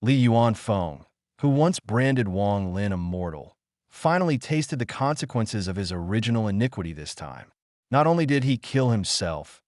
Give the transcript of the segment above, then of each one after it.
Li Yuanfeng, who once branded Wang Lin immortal, finally tasted the consequences of his original iniquity this time. Not only did he kill himself,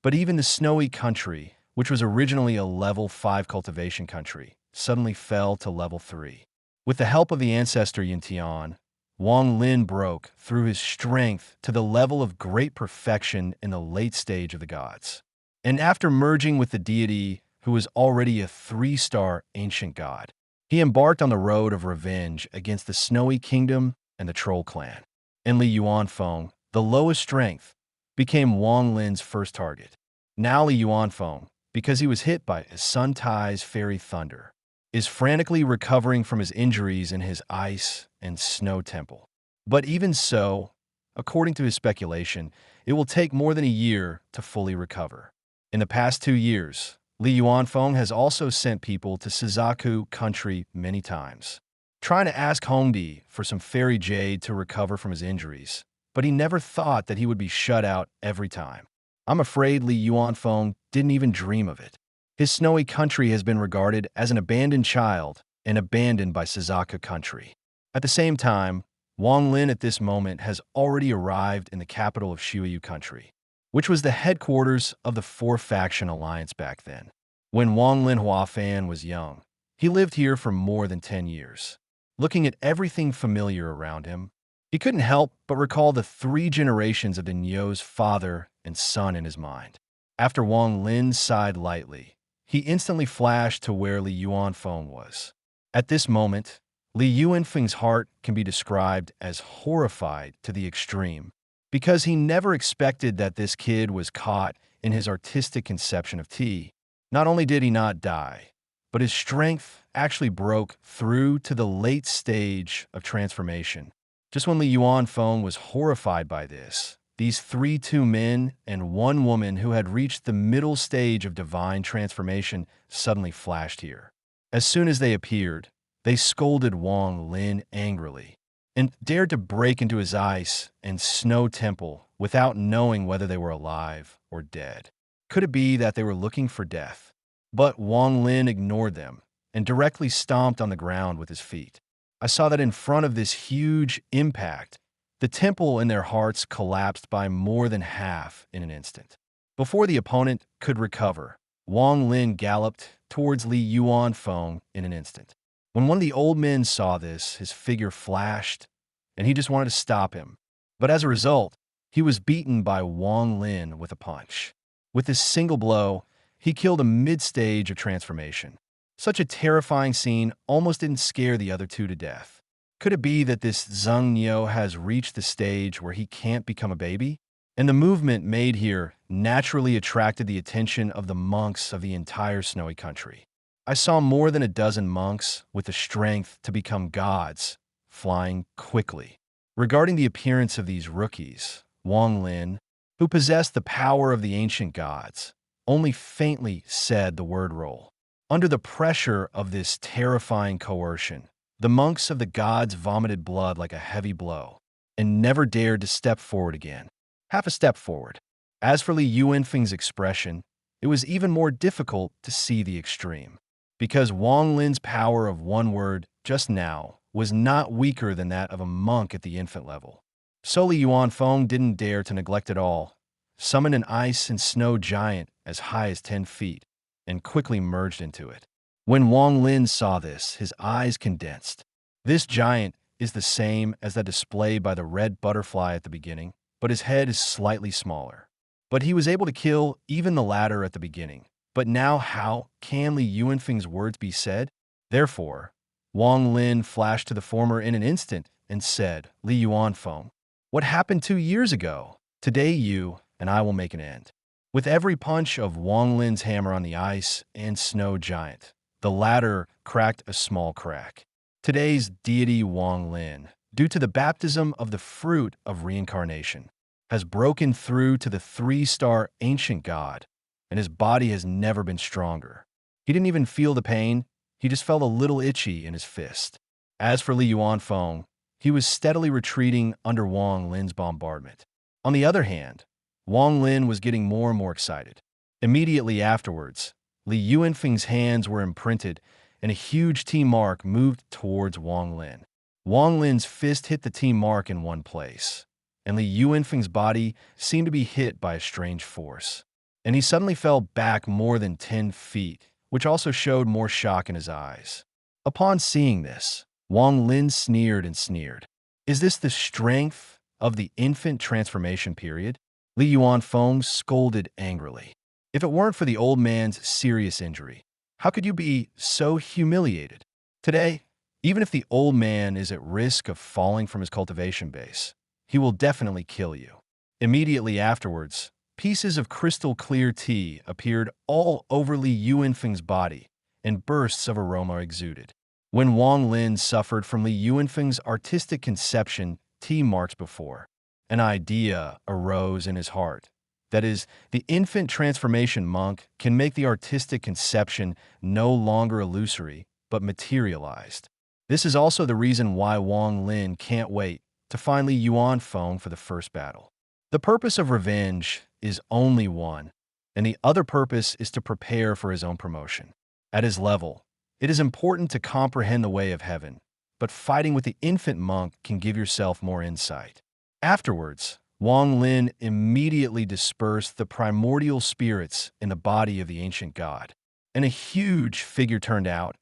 but even the snowy country, which was originally a level 5 cultivation country, suddenly fell to level 3. With the help of the ancestor Yintian, Wang Lin broke through his strength to the level of great perfection in the late stage of the gods. And after merging with the deity who was already a 3-star ancient god, he embarked on the road of revenge against the Snowy Kingdom and the Troll Clan. And Li Yuanfeng, the lowest strength, became Wang Lin's first target. Now Li Yuanfeng, because he was hit by Sun Tai's fairy thunder, is frantically recovering from his injuries in his ice and snow temple. But even so, according to his speculation, it will take more than a year to fully recover. In the past 2 years, Li Yuanfeng has also sent people to Shizaku country many times, trying to ask Hongdi for some fairy jade to recover from his injuries, but he never thought that he would be shut out every time. I'm afraid Li Yuanfeng didn't even dream of it. His snowy country has been regarded as an abandoned child and abandoned by Shizaku country. At the same time, Wang Lin at this moment has already arrived in the capital of Shiyu country, which was the headquarters of the 4-faction alliance back then. When Wang Lin Huafan was young, he lived here for more than 10 years. Looking at everything familiar around him, he couldn't help but recall the 3 generations of the Nyo's father and son in his mind. After Wang Lin sighed lightly, he instantly flashed to where Li Yuanfeng was. At this moment, Li Yuanfeng's heart can be described as horrified to the extreme, because he never expected that this kid was caught in his artistic conception of tea. Not only did he not die, but his strength actually broke through to the late stage of transformation. Just when Li Yuanfeng was horrified by this, these 2 men and 1 woman who had reached the middle stage of divine transformation suddenly flashed here. As soon as they appeared, they scolded Wang Lin angrily and dared to break into his ice and snow temple without knowing whether they were alive or dead. Could it be that they were looking for death? But Wang Lin ignored them and directly stomped on the ground with his feet. I saw that in front of this huge impact, the temple in their hearts collapsed by more than half in an instant. Before the opponent could recover, Wang Lin galloped towards Li Yuanfeng in an instant. When one of the old men saw this, his figure flashed, and he just wanted to stop him. But as a result, he was beaten by Wang Lin with a punch. With this single blow, he killed a mid-stage of transformation. Such a terrifying scene almost didn't scare the other 2 to death. Could it be that this Zheng Niu has reached the stage where he can't become a baby? And the movement made here naturally attracted the attention of the monks of the entire snowy country. I saw more than a dozen monks with the strength to become gods, flying quickly. Regarding the appearance of these rookies, Wang Lin, who possessed the power of the ancient gods, only faintly said the word roll. Under the pressure of this terrifying coercion, the monks of the gods vomited blood like a heavy blow, and never dared to step forward again. Half a step forward. As for Li Yuanfeng's expression, it was even more difficult to see the extreme, because Wang Lin's power of 1 word just now was not weaker than that of a monk at the infant level. So Li Yuanfeng didn't dare to neglect it all, summoned an ice and snow giant as high as 10 feet, and quickly merged into it. When Wang Lin saw this, his eyes condensed. This giant is the same as that displayed by the red butterfly at the beginning, but his head is slightly smaller. But he was able to kill even the latter at the beginning. But now how can Li Yuanfeng's words be said? Therefore, Wang Lin flashed to the former in an instant and said, Li Yuanfeng, what happened 2 years ago? Today you and I will make an end. With every punch of Wang Lin's hammer on the ice and snow giant, the latter cracked a small crack. Today's deity Wang Lin, due to the baptism of the fruit of reincarnation, has broken through to the 3-star ancient god, and his body has never been stronger. He didn't even feel the pain, he just felt a little itchy in his fist. As for Li Yuanfeng, he was steadily retreating under Wang Lin's bombardment. On the other hand, Wang Lin was getting more and more excited. Immediately afterwards, Li Yuanfeng's hands were imprinted and a huge T mark moved towards Wang Lin. Wang Lin's fist hit the T mark in one place, and Li Yuanfeng's body seemed to be hit by a strange force. And he suddenly fell back more than 10 feet, which also showed more shock in his eyes. Upon seeing this, Wang Lin sneered and sneered. Is this the strength of the infant transformation period? Li Yuanfeng scolded angrily. If it weren't for the old man's serious injury, how could you be so humiliated? Today, even if the old man is at risk of falling from his cultivation base, he will definitely kill you. Immediately afterwards, pieces of crystal-clear tea appeared all over Li Yuanfeng's body, and bursts of aroma exuded. When Wang Lin suffered from Li Yuanfeng's artistic conception tea marks before, an idea arose in his heart. That is, the infant transformation monk can make the artistic conception no longer illusory, but materialized. This is also the reason why Wang Lin can't wait to find Li Yuanfeng for the first battle. The purpose of revenge is only one, and the other purpose is to prepare for his own promotion. At his level, it is important to comprehend the way of heaven, but fighting with the infant monk can give yourself more insight. Afterwards, Wang Lin immediately dispersed the primordial spirits in the body of the ancient god, and a huge figure turned out,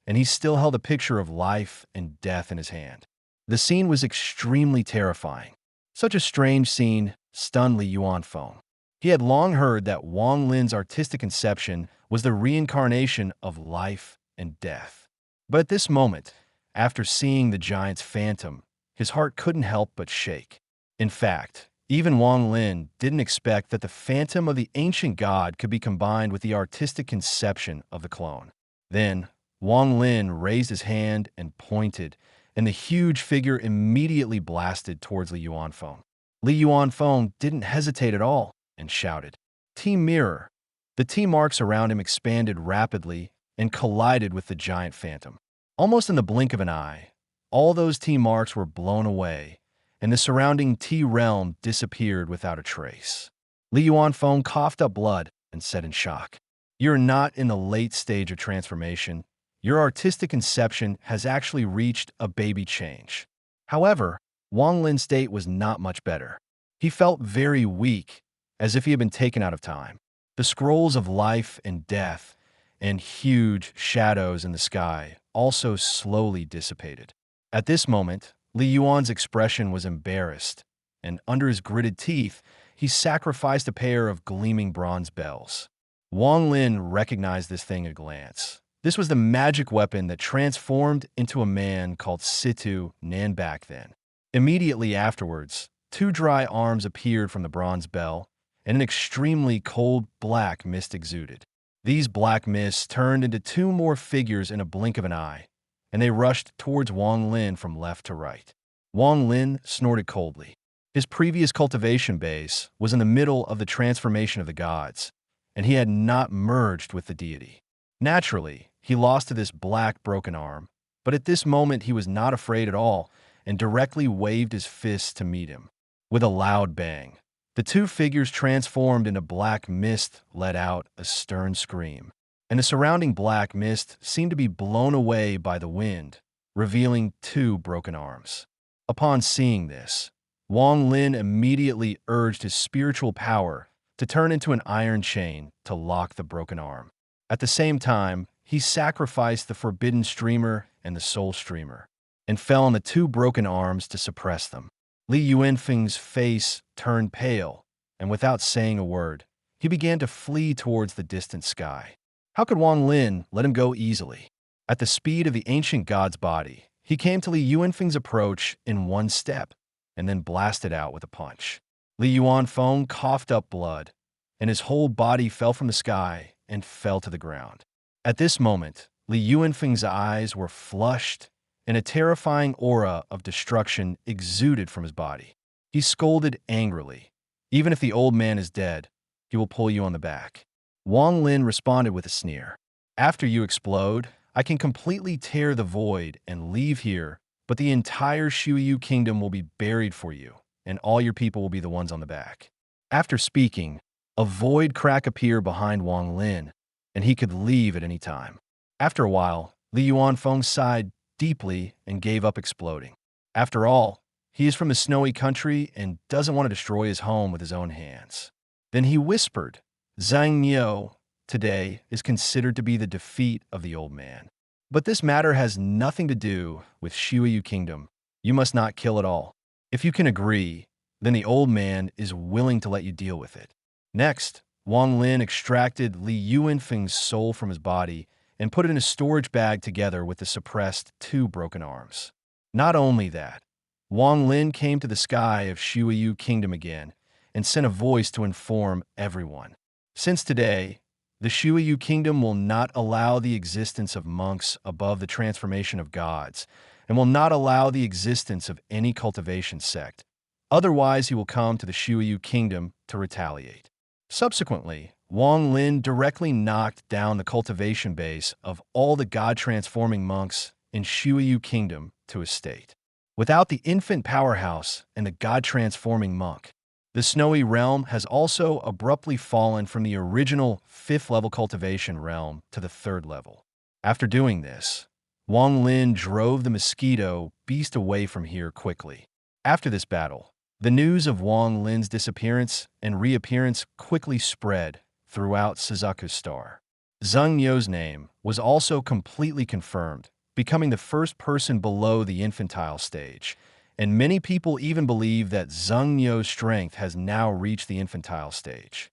and he still held a picture of life and death in his hand. The scene was extremely terrifying. Such a strange scene stunned Li Yuanfeng. He had long heard that Wang Lin's artistic conception was the reincarnation of life and death. But at this moment, after seeing the giant's phantom, his heart couldn't help but shake. In fact, even Wang Lin didn't expect that the phantom of the ancient god could be combined with the artistic conception of the clone. Then, Wang Lin raised his hand and pointed, and the huge figure immediately blasted towards Li Yuanfeng. Li Yuanfeng didn't hesitate at all and shouted, "Team Mirror!" The T marks around him expanded rapidly and collided with the giant phantom. Almost in the blink of an eye, all those T marks were blown away, and the surrounding T realm disappeared without a trace. Li Yuanfeng coughed up blood and said in shock, "You're not in the late stage of transformation. Your artistic conception has actually reached a baby change." However, Wang Lin's state was not much better. He felt very weak, as if he had been taken out of time. The scrolls of life and death and huge shadows in the sky also slowly dissipated. At this moment, Li Yuan's expression was embarrassed, and under his gritted teeth, he sacrificed a pair of gleaming bronze bells. Wang Lin recognized this thing at a glance. This was the magic weapon that transformed into a man called Situ Nan back then. Immediately afterwards, two dry arms appeared from the bronze bell, and an extremely cold black mist exuded. These black mists turned into two more figures in a blink of an eye, and they rushed towards Wang Lin from left to right. Wang Lin snorted coldly. His previous cultivation base was in the middle of the transformation of the gods, and he had not merged with the deity. Naturally, he lost to this black broken arm, but at this moment he was not afraid at all and directly waved his fists to meet him. With a loud bang, the two figures transformed into black mist let out a stern scream, and the surrounding black mist seemed to be blown away by the wind, revealing two broken arms. Upon seeing this, Wang Lin immediately urged his spiritual power to turn into an iron chain to lock the broken arm. At the same time, he sacrificed the forbidden streamer and the soul streamer, and fell on the two broken arms to suppress them. Li Yuanfeng's face turned pale, and without saying a word, he began to flee towards the distant sky. How could Wang Lin let him go easily? At the speed of the ancient god's body, he came to Li Yuanfeng's approach in one step, and then blasted out with a punch. Li Yuanfeng coughed up blood, and his whole body fell from the sky and fell to the ground. At this moment, Li Yuanfeng's eyes were flushed, and a terrifying aura of destruction exuded from his body. He scolded angrily, "Even if the old man is dead, he will pull you on the back." Wang Lin responded with a sneer, "After you explode, I can completely tear the void and leave here, but the entire Shuyu kingdom will be buried for you, and all your people will be the ones on the back." After speaking, a void crack appeared behind Wang Lin, and he could leave at any time. After a while, Li Yuanfeng sighed deeply and gave up exploding. After all, he is from the snowy country and doesn't want to destroy his home with his own hands. Then he whispered, Zhang Niu today is considered to be the defeat of the old man. But this matter has nothing to do with Shuiyu Kingdom. You must not kill it all. If you can agree, then the old man is willing to let you deal with it. Next, Wang Lin extracted Li Yuanfeng's soul from his body and put it in a storage bag together with the suppressed 2 broken arms. Not only that, Wang Lin came to the sky of Shuiyu Kingdom again and sent a voice to inform everyone. Since today, the Shuiyu Kingdom will not allow the existence of monks above the transformation of gods, and will not allow the existence of any cultivation sect. Otherwise, he will come to the Shuiyu Kingdom to retaliate. Subsequently, Wang Lin directly knocked down the cultivation base of all the god-transforming monks in Shuiyu Kingdom to his state. Without the infant powerhouse and the god-transforming monk, the snowy realm has also abruptly fallen from the original 5th-level cultivation realm to the 3rd level. After doing this, Wang Lin drove the mosquito beast away from here quickly. After this battle, the news of Wang Lin's disappearance and reappearance quickly spread throughout Suzaku's star. Zhang Niu's name was also completely confirmed, becoming the first person below the infantile stage, and many people even believe that Zhang Niu's strength has now reached the infantile stage.